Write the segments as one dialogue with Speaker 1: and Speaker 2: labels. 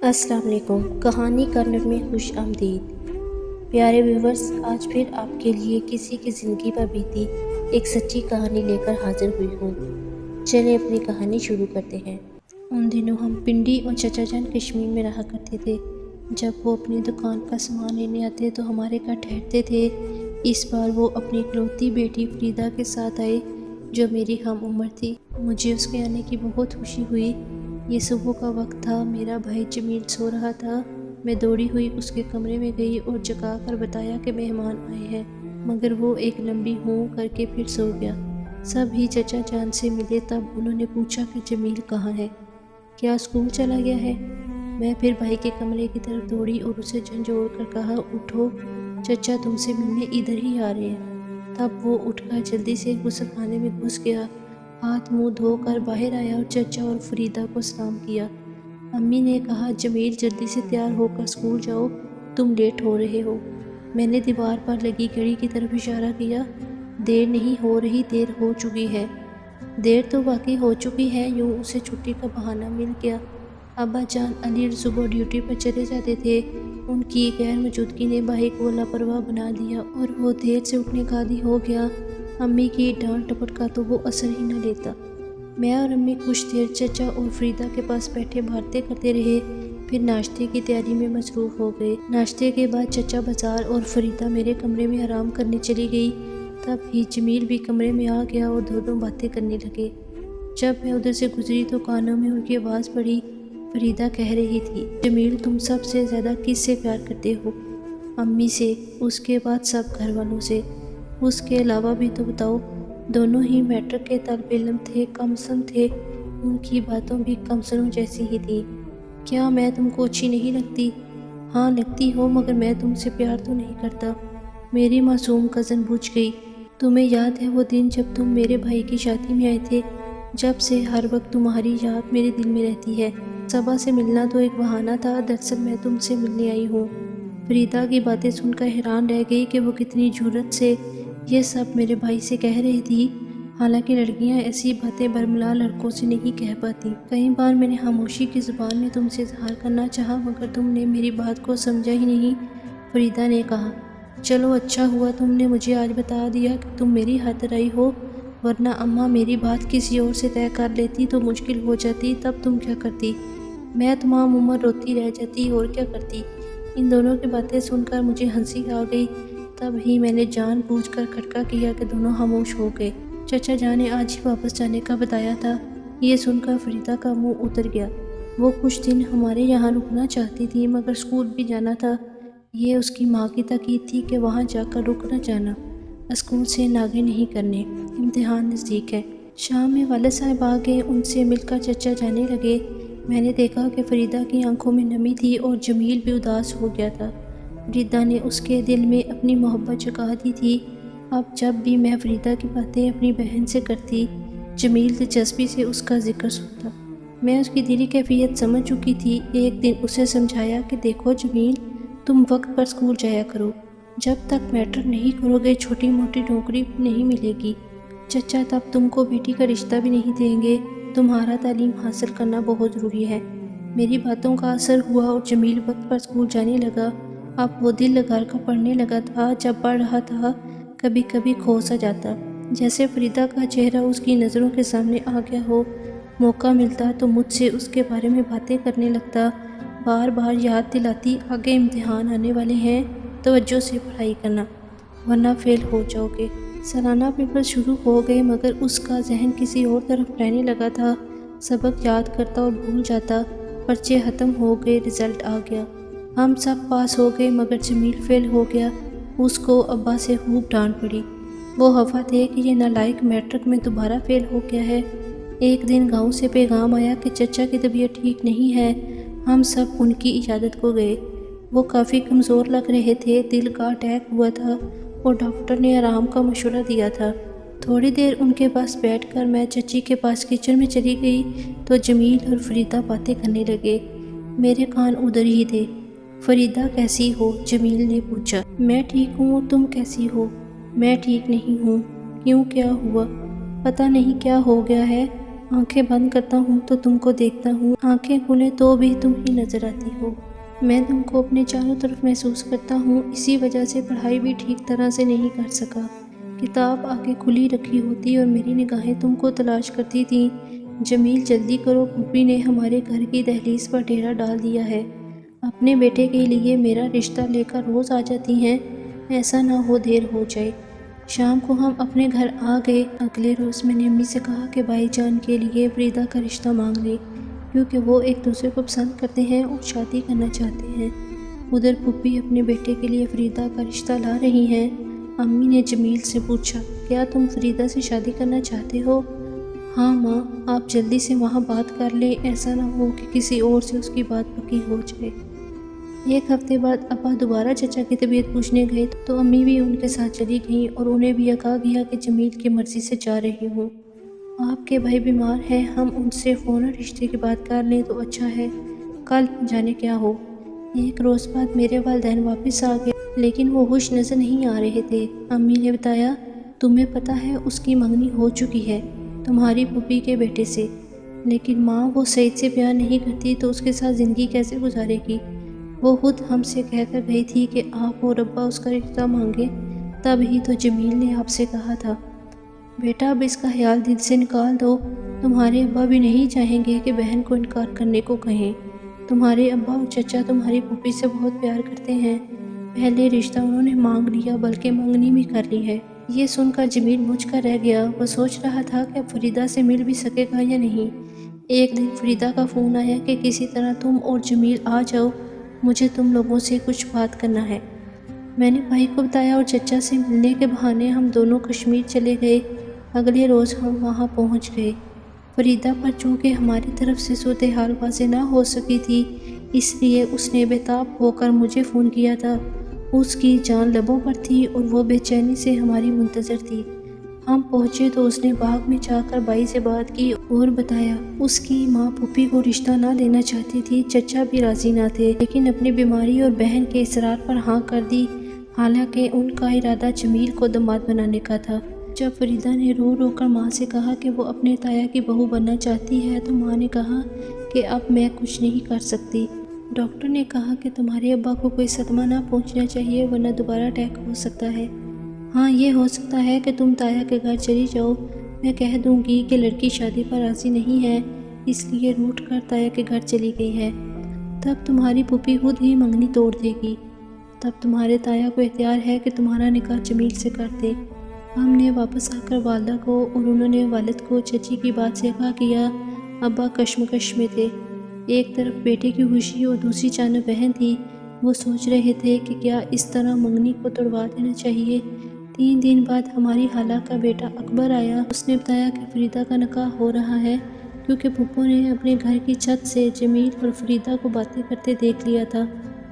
Speaker 1: السلام علیکم۔ کہانی کارنر میں خوش آمدید۔ پیارے ویورز، آج پھر آپ کے لیے کسی کی زندگی پر بیتی ایک سچی کہانی لے کر حاضر ہوئی ہوں۔ چلیں اپنی کہانی شروع کرتے ہیں۔ ان دنوں ہم پنڈی اور چچا جان کشمیر میں رہا کرتے تھے۔ جب وہ اپنی دکان کا سامان لینے آتے تو ہمارے گھر ٹھہرتے تھے۔ اس بار وہ اپنی اکلوتی بیٹی فریدہ کے ساتھ آئے جو میری ہم عمر تھی۔ مجھے اس کے آنے کی بہت خوشی ہوئی۔ یہ صبح کا وقت تھا، میرا بھائی جمیل سو رہا تھا۔ میں دوڑی ہوئی اس کے کمرے میں گئی اور جگا کر بتایا کہ مہمان آئے ہیں، مگر وہ ایک لمبی ہوں کر کے پھر سو گیا۔ سب ہی چچا جان سے ملے تب انہوں نے پوچھا کہ جمیل کہاں ہے، کیا اسکول چلا گیا ہے؟ میں پھر بھائی کے کمرے کی طرف دوڑی اور اسے جھنجھوڑ کر کہا، اٹھو، چچا تم سے ملنے ادھر ہی آ رہے ہیں۔ تب وہ اٹھ کر جلدی سے غسل خانے میں گھس گیا، ہاتھ منہ دھو کر باہر آیا اور چچا اور فریدہ کو سلام کیا۔ امی نے کہا، جمیل جلدی سے تیار ہو کر اسکول جاؤ، تم لیٹ ہو رہے ہو۔ میں نے دیوار پر لگی گھڑی کی طرف اشارہ کیا۔ دیر نہیں ہو رہی، دیر ہو چکی ہے۔ دیر تو واقعی ہو چکی ہے، یوں اسے چھٹی کا بہانہ مل گیا۔ ابا جان علی صبح ڈیوٹی پر چلے جاتے تھے۔ ان کی غیر موجودگی نے بھائی کو لاپرواہ بنا دیا اور وہ دیر سے اٹھنے کا عادی ہو گیا۔ امی کی ڈانٹ ٹپٹ کا تو وہ اثر ہی نہ لیتا۔ میں اور امی کچھ دیر چچا اور فریدہ کے پاس بیٹھے باتیں کرتے رہے، پھر ناشتے کی تیاری میں مصروف ہو گئے۔ ناشتے کے بعد چچا بازار اور فریدہ میرے کمرے میں آرام کرنے چلی گئی۔ تب ہی جمیل بھی کمرے میں آ گیا اور دونوں باتیں کرنے لگے۔ جب میں ادھر سے گزری تو کانوں میں ان کی آواز پڑی۔ فریدہ کہہ رہی تھی، جمیل تم سب سے زیادہ کس سے پیار کرتے ہو؟ امی سے، اس کے بعد سب گھر والوں سے، اس کے علاوہ بھی تو بتاؤ۔ دونوں ہی میٹرک کے طالب علم تھے، کم سن تھے، ان کی باتوں بھی کم سنوں جیسی ہی تھیں۔ کیا میں تم کو اچھی نہیں لگتی؟ ہاں لگتی ہو، مگر میں تم سے پیار تو نہیں کرتا۔ میری معصوم کزن بجھ گئی۔ تمہیں یاد ہے وہ دن جب تم میرے بھائی کی شادی میں آئے تھے؟ جب سے ہر وقت تمہاری یاد میرے دل میں رہتی ہے۔ صبا سے ملنا تو ایک بہانہ تھا، دراصل میں تم سے ملنے آئی ہوں۔ فریدہ کی باتیں سن کر حیران رہ گئی کہ وہ کتنی جرأت سے یہ سب میرے بھائی سے کہہ رہی تھی، حالانکہ لڑکیاں ایسی باتیں برملا لڑکوں سے نہیں کہہ پاتی۔ کئی بار میں نے خاموشی کی زبان میں تم سے اظہار کرنا چاہا، مگر تم نے میری بات کو سمجھا ہی نہیں۔ فریدہ نے کہا، چلو اچھا ہوا تم نے مجھے آج بتا دیا کہ تم میری خاطر آئی ہو، ورنہ اماں میری بات کسی اور سے طے کر لیتی تو مشکل ہو جاتی۔ تب تم کیا کرتی؟ میں تمام عمر روتی رہ جاتی، اور کیا کرتی؟ ان دونوں کی باتیں سن کر مجھے ہنسی آ گئی۔ تب ہی میں نے جان بوجھ کر کھٹکا کیا کہ دونوں خاموش ہو گئے۔ چچا جان نے آج ہی واپس جانے کا بتایا تھا۔ یہ سن کر فریدہ کا منہ اتر گیا۔ وہ کچھ دن ہمارے یہاں رکنا چاہتی تھی، مگر اسکول بھی جانا تھا۔ یہ اس کی ماں کی تاکید تھی کہ وہاں جا کر رک نہ جانا، اسکول سے ناغے نہیں کرنے، امتحان نزدیک ہے۔ شام میں والد صاحب آ گئے، ان سے مل کر چچا جانے لگے۔ میں نے دیکھا کہ فریدہ کی آنکھوں میں نمی تھی اور جمیل بھی اداس ہو گیا تھا۔ فریدہ نے اس کے دل میں اپنی محبت جگا دی تھی۔ اب جب بھی میں فریدہ کی باتیں اپنی بہن سے کرتی، جمیل دلچسپی سے اس کا ذکر سنتا۔ میں اس کی دلی کیفیت سمجھ چکی تھی۔ ایک دن اسے سمجھایا کہ دیکھو جمیل، تم وقت پر اسکول جایا کرو، جب تک میٹرک نہیں کرو گے چھوٹی موٹی نوکری بھی نہیں ملے گی۔ چچا تب تم کو بیٹی کا رشتہ بھی نہیں دیں گے، تمہارا تعلیم حاصل کرنا بہت ضروری ہے۔ میری باتوں کا اثر ہوا اور جمیل وقت پر اسکول جانے لگا۔ اب وہ دل لگا کر پڑھنے لگا تھا۔ جب پڑھ رہا تھا کبھی کبھی کھو سا جاتا، جیسے فریدہ کا چہرہ اس کی نظروں کے سامنے آ گیا ہو۔ موقع ملتا تو مجھ سے اس کے بارے میں باتیں کرنے لگتا، بار بار یاد دلاتی، آگے امتحان آنے والے ہیں، توجہ سے پڑھائی کرنا، ورنہ فیل ہو جاؤ گے۔ سالانہ پیپر شروع ہو گئے، مگر اس کا ذہن کسی اور طرف رہنے لگا تھا۔ سبق یاد کرتا اور بھول جاتا۔ پرچے ختم ہو گئے، رزلٹ آ گیا۔ ہم سب پاس ہو گئے، مگر جمیل فیل ہو گیا۔ اس کو ابا سے خوب ڈانٹ پڑی۔ وہ خفا تھے کہ یہ نالائق میٹرک میں دوبارہ فیل ہو گیا ہے۔ ایک دن گاؤں سے پیغام آیا کہ چچا کی طبیعت ٹھیک نہیں ہے۔ ہم سب ان کی عیادت کو گئے۔ وہ کافی کمزور لگ رہے تھے، دل کا اٹیک ہوا تھا اور ڈاکٹر نے آرام کا مشورہ دیا تھا۔ تھوڑی دیر ان کے پاس بیٹھ کر میں چچی کے پاس کچن میں چلی گئی تو جمیل اور فریدہ باتیں کرنے لگے۔ میرے کان ادھر ہی تھے۔ فریدہ کیسی ہو؟ جمیل نے پوچھا۔ میں ٹھیک ہوں، تم کیسی ہو؟ میں ٹھیک نہیں ہوں۔ کیوں، کیا ہوا؟ پتہ نہیں کیا ہو گیا ہے، آنکھیں بند کرتا ہوں تو تم کو دیکھتا ہوں، آنکھیں کھولے تو بھی تم ہی نظر آتی ہو۔ میں تم کو اپنے چاروں طرف محسوس کرتا ہوں، اسی وجہ سے پڑھائی بھی ٹھیک طرح سے نہیں کر سکا۔ کتاب آگے کھلی رکھی ہوتی اور میری نگاہیں تم کو تلاش کرتی تھیں۔ جمیل جلدی کرو، پھوپھی نے ہمارے گھر کی دہلیز پر ڈیرا ڈال دیا ہے۔ اپنے بیٹے کے لیے میرا رشتہ لے کر روز آ جاتی ہیں، ایسا نہ ہو دیر ہو جائے۔ شام کو ہم اپنے گھر آ گئے۔ اگلے روز میں نے امی سے کہا کہ بھائی جان کے لیے فریدہ کا رشتہ مانگ لیں، کیونکہ وہ ایک دوسرے کو پسند کرتے ہیں اور شادی کرنا چاہتے ہیں۔ ادھر پھوپھی اپنے بیٹے کے لیے فریدہ کا رشتہ لا رہی ہیں۔ امی نے جمیل سے پوچھا، کیا تم فریدہ سے شادی کرنا چاہتے ہو؟ ہاں ماں، آپ جلدی سے وہاں بات کر لیں، ایسا نہ ہو کہ کسی اور سے اس کی بات پکی ہو جائے۔ ایک ہفتے بعد ابا دوبارہ چچا کی طبیعت پوچھنے گئے تو امی بھی ان کے ساتھ چلی گئیں اور انہیں بھی کہا گیا کہ جمیل کی مرضی سے جا رہی ہوں۔ آپ کے بھائی بیمار ہیں، ہم ان سے فوراً رشتے کی بات کر لیں تو اچھا ہے، کل جانے کیا ہو۔ ایک روز بعد میرے والدین واپس آ گئے، لیکن وہ خوش نظر نہیں آ رہے تھے۔ امی نے بتایا، تمہیں پتہ ہے اس کی منگنی ہو چکی ہے تمہاری پھوپھی کے بیٹے سے، لیکن ماں وہ سعید سے پیار نہیں کرتی تو اس کے ساتھ زندگی کیسے گزارے گی؟ وہ خود ہم سے کہہ کر گئی تھی کہ آپ اور ابا اس کا رشتہ مانگیں، تب ہی تو جمیل نے آپ سے کہا تھا۔ بیٹا اب اس کا خیال دل سے نکال دو، تمہارے ابا بھی نہیں چاہیں گے کہ بہن کو انکار کرنے کو کہیں۔ تمہارے ابا اور چچا تمہاری پھوپھی سے بہت پیار کرتے ہیں، پہلے رشتہ انہوں نے مانگ لیا بلکہ منگنی بھی کر لی ہے۔ یہ سن کر جمیل مجھ کر رہ گیا، وہ سوچ رہا تھا کہ اب فریدہ سے مل بھی سکے گا یا نہیں۔ ایک دن فریدہ کا فون آیا کہ کسی طرح تم اور جمیل آ جاؤ، مجھے تم لوگوں سے کچھ بات کرنا ہے۔ میں نے بھائی کو بتایا اور چچا سے ملنے کے بہانے ہم دونوں کشمیر چلے گئے۔ اگلے روز ہم وہاں پہنچ گئے۔ فریدہ پر چونکہ ہماری طرف سے صورتحال واضح نہ ہو سکی تھی، اس لیے اس نے بے تاب ہو کر مجھے فون کیا تھا۔ اس کی جان لبوں پر تھی اور وہ بے چینی سے ہماری منتظر تھی۔ ہم پہنچے تو اس نے باغ میں جا کر بھائی سے بات کی اور بتایا اس کی ماں پھوپھی کو رشتہ نہ لینا چاہتی تھی، چچا بھی راضی نہ تھے، لیکن اپنی بیماری اور بہن کے اصرار پر ہاں کر دی، حالانکہ ان کا ارادہ جمیل کو داماد بنانے کا تھا۔ جب فریدہ نے رو رو کر ماں سے کہا کہ وہ اپنے تایا کی بہو بننا چاہتی ہے تو ماں نے کہا کہ اب میں کچھ نہیں کر سکتی۔ ڈاکٹر نے کہا کہ تمہارے ابا کو کوئی صدمہ نہ پہنچنا چاہیے ورنہ دوبارہ اٹیک ہو سکتا ہے۔ ہاں یہ ہو سکتا ہے کہ تم تایا کے گھر چلی جاؤ، میں کہہ دوں گی کہ لڑکی شادی پر راضی نہیں ہے، اس لیے روٹھ کر تایا کے گھر چلی گئی ہے، تب تمہاری پھوپھی خود ہی منگنی توڑ دے گی، تب تمہارے تایا کو اختیار ہے کہ تمہارا نکاح جمیل سے کر دے۔ ہم نے واپس آ کر والدہ کو اور انہوں نے والد کو چچی کی بات سے آگاہ کیا۔ ابا کشمکش میں تھے، ایک طرف بیٹے کی خوشی اور دوسری جانب بہن تھی، وہ سوچ رہے تھے کہ کیا اس طرح منگنی کو توڑوا دینا چاہیے۔ 3 دن بعد ہماری خالہ کا بیٹا اکبر آیا، اس نے بتایا کہ فریدہ کا نکاح ہو رہا ہے، کیونکہ پھپھو نے اپنے گھر کی چھت سے جمیل اور فریدہ کو باتیں کرتے دیکھ لیا تھا۔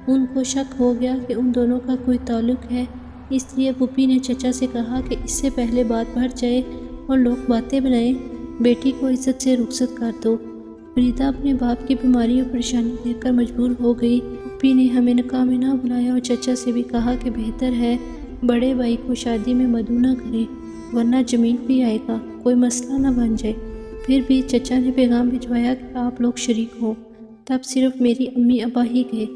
Speaker 1: ان کو شک ہو گیا کہ ان دونوں کا کوئی تعلق ہے، اس لیے پھوپھی نے چچا سے کہا کہ اس سے پہلے بات بڑھ جائے اور لوگ باتیں بنائیں، بیٹی کو عزت سے رخصت کر دو۔ فریدہ اپنے باپ کی بیماری اور پریشانی دیکھ کر مجبور ہو گئی۔ پھوپھی نے ہمیں نکاح میں نہ بلایا اور چچا سے بھی کہا کہ بہتر ہے بڑے بھائی کو شادی میں مدعو نہ کریں، ورنہ جمیل بھی آئے گا، کوئی مسئلہ نہ بن جائے۔ پھر بھی چچا نے پیغام بھجوایا کہ آپ لوگ شریک ہوں، تب صرف میری امی ابا ہی گئے۔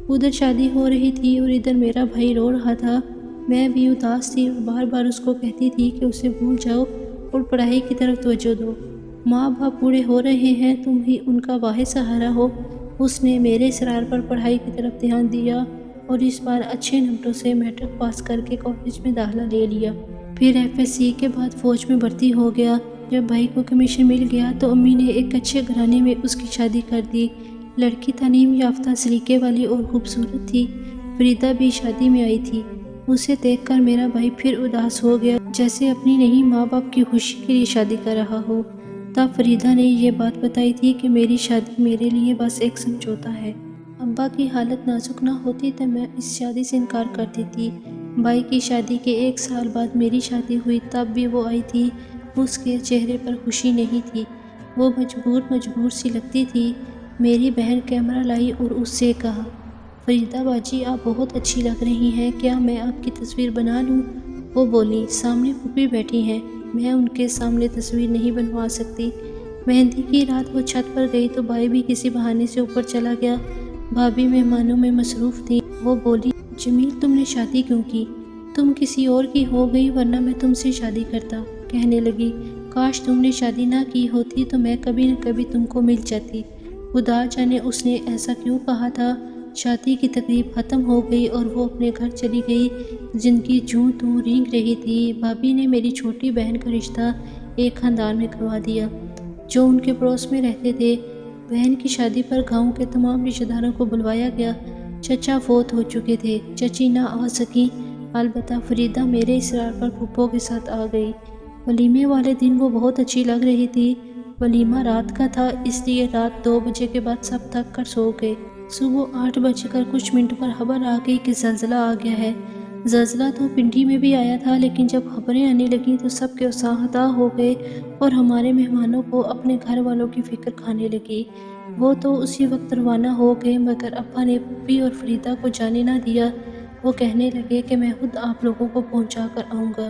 Speaker 1: ادھر شادی ہو رہی تھی اور ادھر میرا بھائی رو رہا تھا، میں بھی اداس تھی اور بار بار اس کو کہتی تھی کہ اسے بھول جاؤ اور پڑھائی کی طرف توجہ دو، ماں باپ بوڑھے ہو رہے ہیں، تم ہی ان کا واحد سہارا ہو۔ اس نے میرے اصرار پر پڑھائی کی طرف دھیان دیا اور اس بار اچھے نمبروں سے میٹرک پاس کر کے کالج میں داخلہ لے لیا، پھر FSC کے بعد فوج میں بھرتی ہو گیا۔ جب بھائی کو کمیشن مل گیا تو امی نے ایک اچھے گھرانے میں اس کی شادی کر دی، لڑکی تعلیم یافتہ سلیقے والی اور خوبصورت تھی۔ فریدہ بھی شادی میں آئی تھی، اسے دیکھ کر میرا بھائی پھر اداس ہو گیا، جیسے اپنی نہیں ماں باپ کی خوشی کے لیے شادی کر رہا ہو۔ تب فریدہ نے یہ بات بتائی تھی کہ میری شادی میرے لیے بس ایک سمجھوتا ہے، ابا کی حالت نازک نہ ہوتی تو میں اس شادی سے انکار کر دیتی۔ بھائی کی شادی کے 1 سال بعد میری شادی ہوئی، تب بھی وہ آئی تھی، اس کے چہرے پر خوشی نہیں تھی، وہ مجبور سی لگتی تھی۔ میری بہن کیمرہ لائی اور اس سے کہا، فریدہ باجی آپ بہت اچھی لگ رہی ہیں، کیا میں آپ کی تصویر بنا لوں؟ وہ بولی، سامنے پھوپھی بیٹھی ہیں، میں ان کے سامنے تصویر نہیں بنوا سکتی، مہندی کی رات وہ چھت پر گئی تو بھائی بھی کسی بہانے سے اوپر چلا گیا۔ بھابھی مہمانوں میں مصروف تھی۔ وہ بولی، جمیل تم نے شادی کیوں کی؟ تم کسی اور کی ہو گئی ورنہ میں تم سے شادی کرتا۔ کہنے لگی، کاش تم نے شادی نہ کی ہوتی تو میں کبھی نہ کبھی تم کو مل جاتی۔ خدا جانے اس نے ایسا کیوں کہا تھا۔ شادی کی تقریب ختم ہو گئی اور وہ اپنے گھر چلی گئی۔ زندگی جوں توں رینگ رہی تھی۔ بھابھی نے میری چھوٹی بہن کا رشتہ ایک خاندان میں کروا دیا جو ان کے پڑوس میں رہتے تھے۔ بہن کی شادی پر گاؤں کے تمام رشتہ داروں کو بلوایا گیا۔ چچا فوت ہو چکے تھے، چچی نہ آ سکیں، البتہ فریدہ میرے اصرار پر پھپھو کے ساتھ آ گئی۔ ولیمے والے دن وہ بہت اچھی لگ رہی تھی۔ ولیمہ رات کا تھا، اس لیے رات 2 بجے کے بعد سب تھک کر سو گئے۔ صبح 8 بج کر کچھ منٹ پر خبر آ گئی کہ زلزلہ آ گیا ہے۔ زلزلہ تو پنڈی میں بھی آیا تھا، لیکن جب خبریں آنے لگیں تو سب کے اتساہ ہو گئے اور ہمارے مہمانوں کو اپنے گھر والوں کی فکر کھانے لگی۔ وہ تو اسی وقت روانہ ہو گئے، مگر ابا نے پھوپھی اور فریدہ کو جانے نہ دیا۔ وہ کہنے لگے کہ میں خود آپ لوگوں کو پہنچا کر آؤں گا،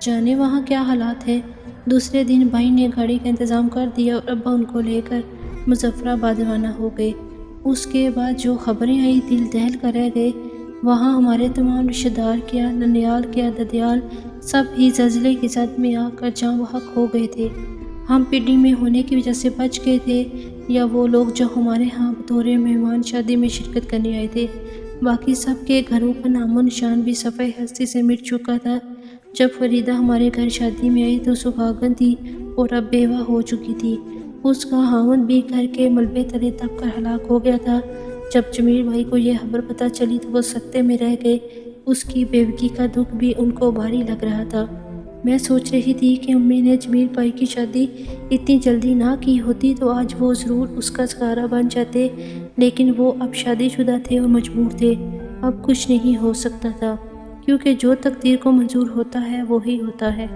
Speaker 1: جانے وہاں کیا حالات ہیں۔ دوسرے دن بھائی نے گاڑی کا انتظام کر دیا اور ابا ان کو لے کر مظفر آباد روانہ ہو گئے۔ اس کے بعد جو خبریں آئیں دل دہل کر رہ گئے۔ وہاں ہمارے تمام رشتہ دار کیا ننیال کیا ددیال سب ہی زلزلے کی زد میں آ کر جاں بحق ہو گئے تھے۔ ہم پنڈی میں ہونے کی وجہ سے بچ گئے تھے، یا وہ لوگ جو ہمارے ہاں بطور مہمان شادی میں شرکت کرنے آئے تھے۔ باقی سب کے گھروں کا نام و نشان بھی صفحہ ہستی سے مٹ چکا تھا۔ جب فریدہ ہمارے گھر شادی میں آئی تو سہاگن تھی اور اب بیوہ ہو چکی تھی۔ اس کا خاوند بھی گھر کے ملبے تلے دب کر ہلاک ہو گیا تھا۔ جب جمیل بھائی کو یہ خبر پتہ چلی تو وہ سکتے میں رہ گئے۔ اس کی بیوگی کا دکھ بھی ان کو بھاری لگ رہا تھا۔ میں سوچ رہی تھی کہ امی نے جمیل بھائی کی شادی اتنی جلدی نہ کی ہوتی تو آج وہ ضرور اس کا سہارا بن جاتے، لیکن وہ اب شادی شدہ تھے اور مجبور تھے۔ اب کچھ نہیں ہو سکتا تھا، کیونکہ جو تقدیر کو منظور ہوتا ہے وہی ہوتا ہے۔